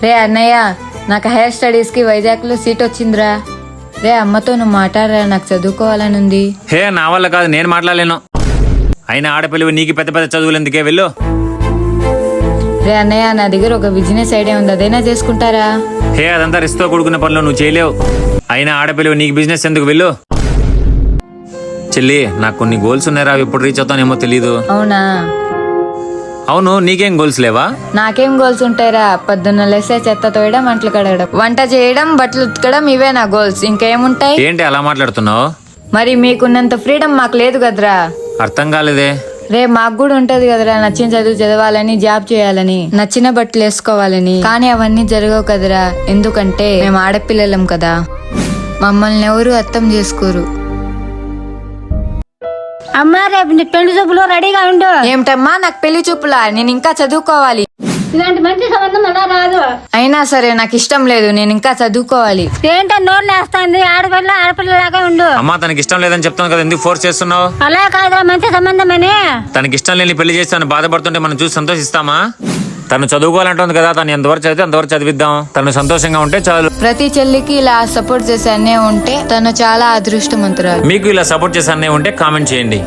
రే అన్నయ్య, నాకు higher studies కి వైజాగ్ లో సీట్ వచ్చిందిరా. రే అమ్మతో నువ్వు మాట్లాడరా, నాకు చదువుకోవాలని ఉంది. హే నా వల్ల కాదు, నేను మాట్లాడలేను. అయినా ఆడపిల్లవి నీకు పెద్ద పెద్ద చదువులు ఎందుకే, వెళ్ళు. రే అన్నయ్య, నా దగ్గర ఒక బిజినెస్ ఐడియా ఉంది, అదైనా చేసుకుంటారా? హే అదంతా రిస్క్ తో కూడుకున్న పనులు, నువ్వు చేయలేవు. అయినా ఆడపిల్లవి నీకు బిజినెస్ ఎందుకు, వెళ్ళు. చెల్లి, నాకు కొన్ని గోల్స్ ఉన్నాయరా, అవి ఎప్పుడు రీచ్ అవుతానేమో తెలీదు. అవునా? అవును, నీకేం గోల్స్ లేవా? నాకేం గోల్స్ ఉంటాయిరా, పొద్దున్న లేస్తే చెత్త తోయడం, అంట్లు కడగడం, వంట చేయడం, బట్టలు ఉతకడం, ఇవే నా గోల్స్. ఇంకేముంటాయి? ఏంటి అలా మాట్లాడుతున్నావు? మరి మీకున్నంత ఫ్రీడమ్ మాకు లేదు కదరా. అర్థం కాలేదే. రే మాకు కూడా ఉంటది కదరా, నచ్చిన చదువు చదవాలని, జాబ్ చేయాలని, నచ్చిన బట్టలు వేసుకోవాలని. కానీ అవన్నీ జరగవు కదరా, ఎందుకంటే మేము ఆడపిల్లలం కదా. మమ్మల్ని ఎవరు అర్థం చేసుకోరు. అమ్మా, రేపు నీ పెళ్లి చూపులు రెడీగా ఉండు. ఏమిటమ్మా, నాకు పెళ్లి చూపులా? నేను ఇంకా చదువుకోవాలి. ఇలాంటి మంచి సంబంధం అలా రాదు. అయినా సరే నాకు ఇష్టం లేదు, నేను ఇంకా చదువుకోవాలి. ఏంటో నోరు లేస్తుంది, ఆడపిల్లలాగా ఉండు. అమ్మా, తనకి ఇష్టం లేదని చెప్తాను కదా, ఎందుకు ఫోర్స్ చేస్తున్నావు? అలా కాదురా, మంచి సంబంధం అని. తనకి ఇష్టం లేని పెళ్లి చేసి తను బాధపడుతుంటే మనం చూసి సంతోషిస్తామా? తను చదువుకోవాలంటుంది కదా, తను ఎంతవరకు చదివితే అంతవరకు చదివిద్దాం. తను సంతోషంగా ఉంటే చాలు. ప్రతి చెల్లికి ఇలా సపోర్ట్ చేసే అన్నే ఉంటే తను చాలా అదృష్టవంతురాలు. మీకు ఇలా సపోర్ట్ చేసే అన్నయ్య ఉంటే కామెంట్ చేయండి.